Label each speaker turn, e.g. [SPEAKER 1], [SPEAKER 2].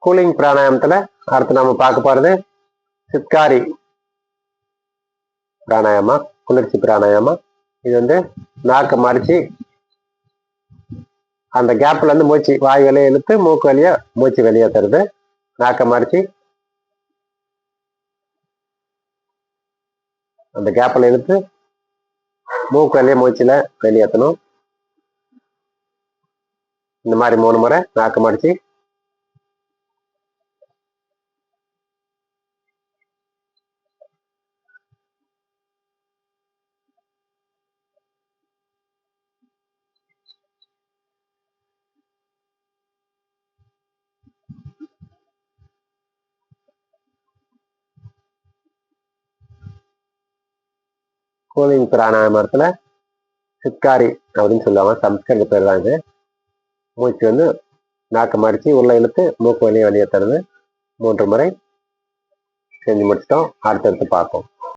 [SPEAKER 1] Cooling பிராணாயாமத்துல அடுத்து நம்ம பார்க்க போறது சித்காரி பிராணாயாமா, குளிர்ச்சி பிராணாயாமா. இது வந்து நாக்க மடிச்சு அந்த கேப்ல இருந்து மூச்சு வாய் வெளியே இழுத்து மூக்கு வழியா மூச்சு வெளியே தருது. நாக்க மடிச்சு அந்த கேப்ல இழுத்து மூக்கு வழியே மூச்சுல வெளியேற்றணும். இந்த மாதிரி 3 முறை நாக்க மடிச்சு கூலிங் பிராணாயாமத்துல சித்காரி அப்படின்னு சொல்லுவாங்க. சம்ஸ்கிருத பேர் தான் இது. மூச்சு வந்து நாக்க மடிச்சு உள்ள இழுத்து மூக்கு வழியே வெளியே தருது. 3 முறை செஞ்சு முடிச்சிட்டோம். அடுத்தடுத்து பார்ப்போம்.